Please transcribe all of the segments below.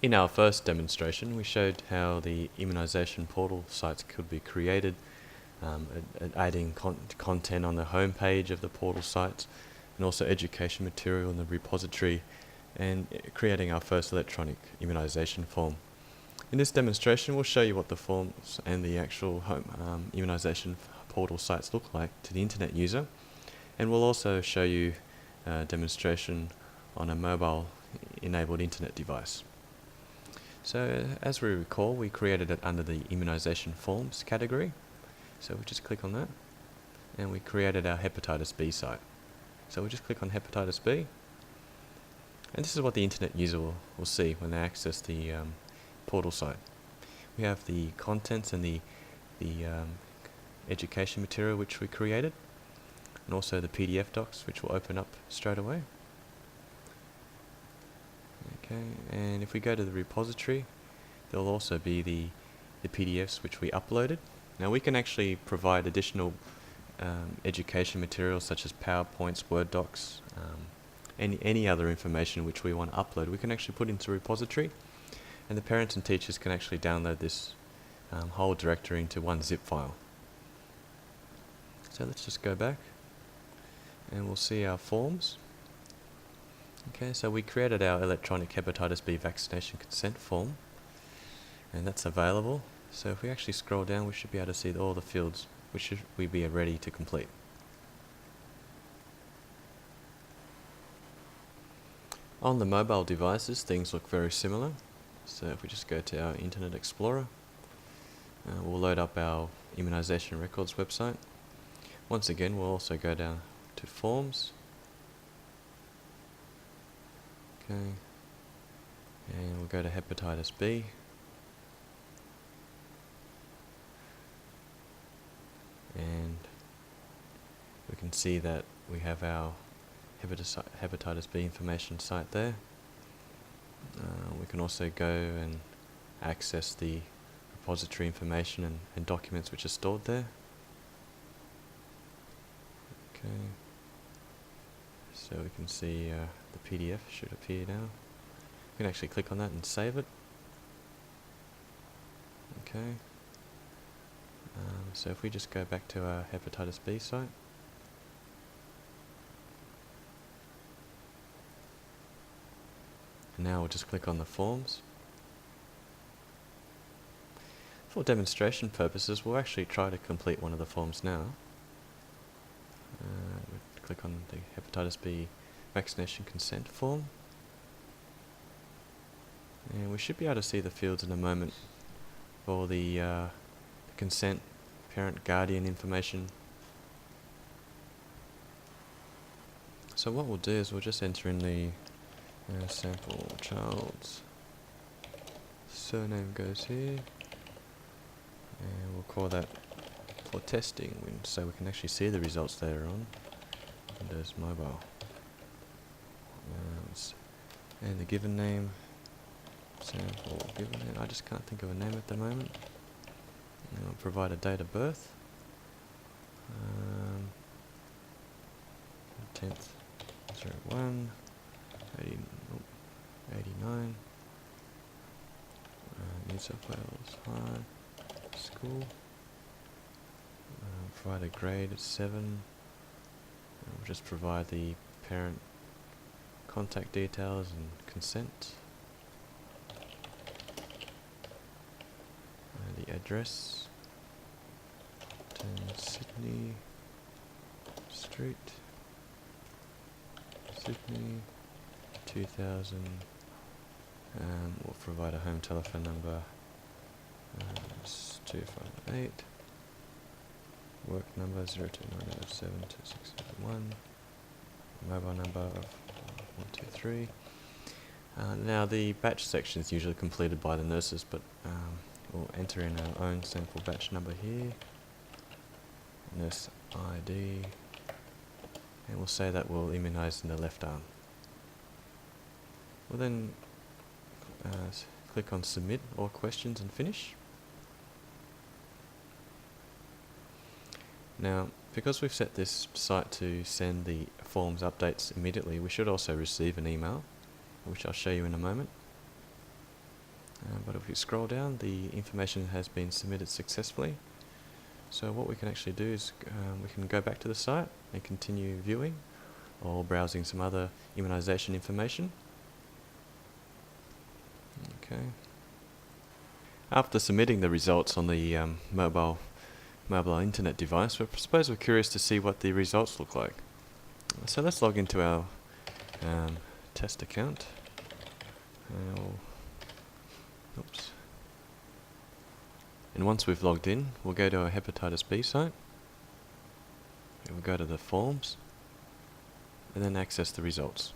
In our first demonstration, we showed how the immunisation portal sites could be created, adding content on the home page of the portal sites, and also education material in the repository, and creating our first electronic immunisation form. In this demonstration, we'll show you what the forms and the actual home immunisation portal sites look like to the internet user, and we'll also show you a demonstration on a mobile enabled internet device. So as we recall, we created it under the immunisation forms category. So we just click on that, and we created our hepatitis B site. So we'll just click on hepatitis B, and this is what the internet user will see when they access the portal site. We have the contents and the education material which we created, and also the PDF docs which will open up straight away. Okay, and if we go to the repository, there will also be the PDFs which we uploaded. Now we can actually provide additional education materials such as PowerPoints, Word docs, any other information which we want to upload. We can actually put into the repository, and the parents and teachers can actually download this whole directory into one zip file. So let's just go back, and we'll see our forms. Okay, so we created our electronic hepatitis B vaccination consent form, and that's available. So if we actually scroll down, we should be able to see all the fields which should we be ready to complete. On the mobile devices, things look very similar. So if we just go to our Internet Explorer, we'll load up our Immunisation Records website. Once again, we'll also go down to Forms. Okay, and we'll go to hepatitis B, and we can see that we have our hepatitis B information site there. We can also go and access the repository information and documents which are stored there. Okay, so we can see the PDF should appear now. We can actually click on that and save it. Okay. So if we just go back to our hepatitis B site, and now we'll just click on the forms. For demonstration purposes, we'll actually try to complete one of the forms now. We'll click on the hepatitis B vaccination consent form, and we should be able to see the fields in a moment for the consent, parent, guardian information. So what we'll do is we'll just enter in the sample child's surname goes here, and we'll call that for testing, so we can actually see the results later on. Windows Mobile. And the given name, sample given name, I just can't think of a name at the moment. And I'll provide a date of birth, 10th 01 89, New South Wales High School. Provide a grade at 7. We'll just provide the parent contact details and consent. The address, 10 Sydney Street, Sydney, 2000. We'll provide a home telephone number, 258. Work number 02907261. Mobile number of 123. Now the batch section is usually completed by the nurses, but we'll enter in our own sample batch number here, nurse ID, and we'll say that we'll immunise in the left arm. We'll then click on submit all questions and finish. Now, because we've set this site to send the forms updates immediately, we should also receive an email, which I'll show you in a moment. But if we scroll down, the information has been submitted successfully. So what we can actually do is we can go back to the site and continue viewing or browsing some other immunisation information. Okay. After submitting the results on the mobile internet device, I suppose we're curious to see what the results look like. So let's log into our test account. Oops. And once we've logged in, we'll go to our hepatitis B site. And we'll go to the forms and then access the results.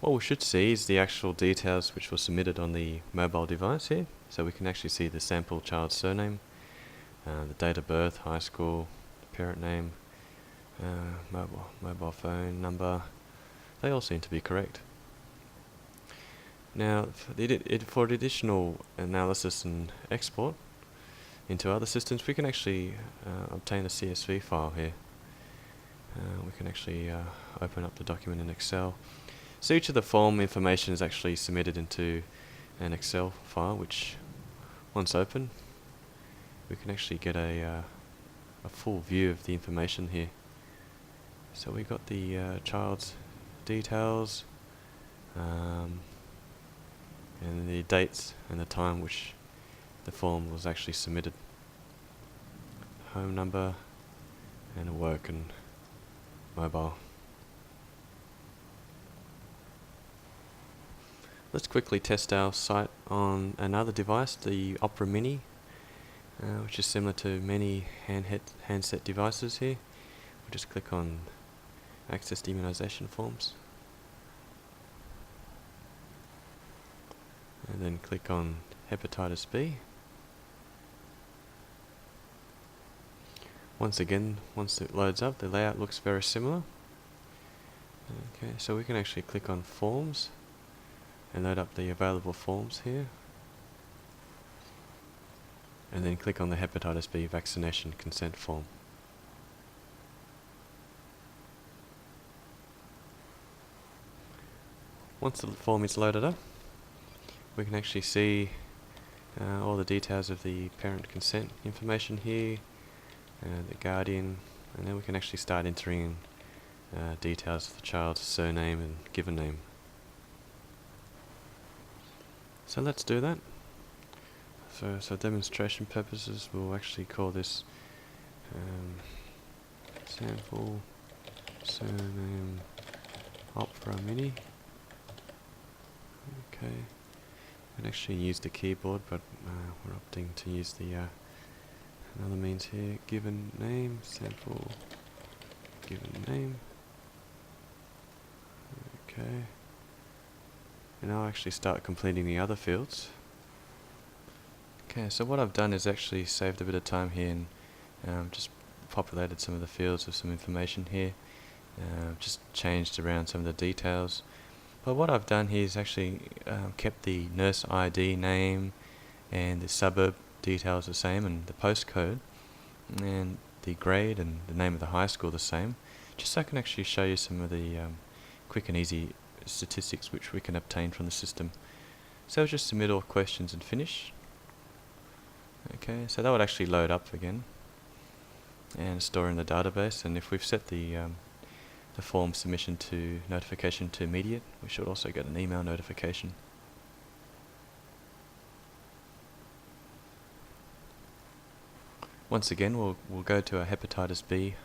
What we should see is the actual details which were submitted on the mobile device here. So we can actually see the sample child's surname, the date of birth, high school, parent name, mobile phone number. They all seem to be correct. Now, for additional analysis and export into other systems, we can actually obtain a CSV file here. We can actually open up the document in Excel. So each of the form information is actually submitted into an Excel file, which, once open, we can actually get a full view of the information here. So we got the child's details, and the dates and the time which the form was actually submitted, home number, and a work and mobile. Let's quickly test our site on another device, the Opera Mini, which is similar to many handset devices here. We'll just click on Access to Immunisation Forms, and then click on Hepatitis B. Once again, once it loads up, the layout looks very similar. Okay, so we can actually click on Forms and load up the available forms here, and then click on the Hepatitis B vaccination consent form. Once the form is loaded up, we can actually see all the details of the parent consent information here, the guardian, and then we can actually start entering details of the child's surname and given name. So let's do that. So demonstration purposes, we'll actually call this sample surname Opera Mini. Okay, we can actually use the keyboard, but we're opting to use the another means here. Given name, sample given name. Okay, and I'll actually start completing the other fields. Okay, so what I've done is actually saved a bit of time here and just populated some of the fields with some information here. Just changed around some of the details. But what I've done here is actually kept the nurse ID name and the suburb details the same, and the postcode and the grade and the name of the high school the same, just so I can actually show you some of the quick and easy statistics which we can obtain from the system. So I'll just submit all questions and finish. Okay, so that would actually load up again and store in the database, and if we've set the form submission to notification to immediate, we should also get an email notification. Once again, we'll go to our Hepatitis B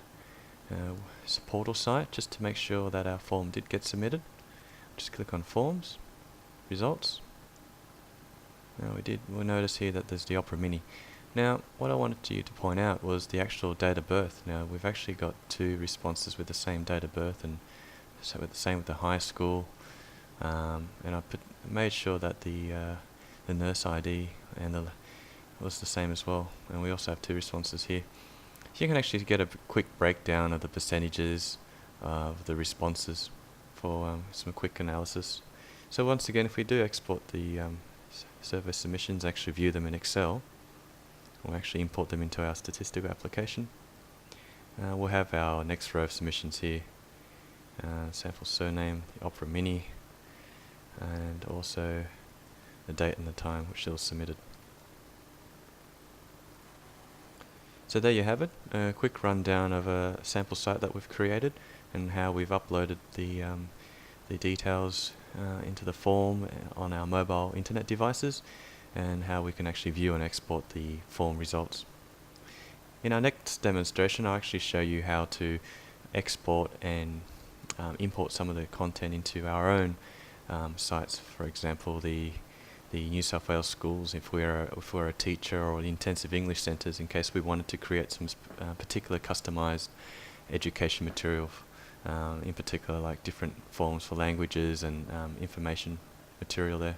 portal site just to make sure that our form did get submitted. Just click on Forms, Results. Now we'll notice here that there's the Opera Mini. Now what I wanted you to point out was the actual date of birth. Now we've actually got two responses with the same date of birth, and so with the same with the high school, and I made sure that the nurse ID and was the same as well, and we also have two responses here. So you can actually get a quick breakdown of the percentages of the responses for some quick analysis. So once again, if we do export the survey submissions, actually view them in Excel, we'll actually import them into our statistical application. We'll have our next row of submissions here, sample surname, the Opera Mini, and also the date and the time which it was submitted. So there you have it, a quick rundown of a sample site that we've created and how we've uploaded the details into the form on our mobile internet devices, and how we can actually view and export the form results. In our next demonstration, I'll actually show you how to export and import some of the content into our own sites. For example, the New South Wales schools, if we're a teacher, or the intensive English centres, in case we wanted to create some particular customised education material, in particular like different forms for languages and information material there.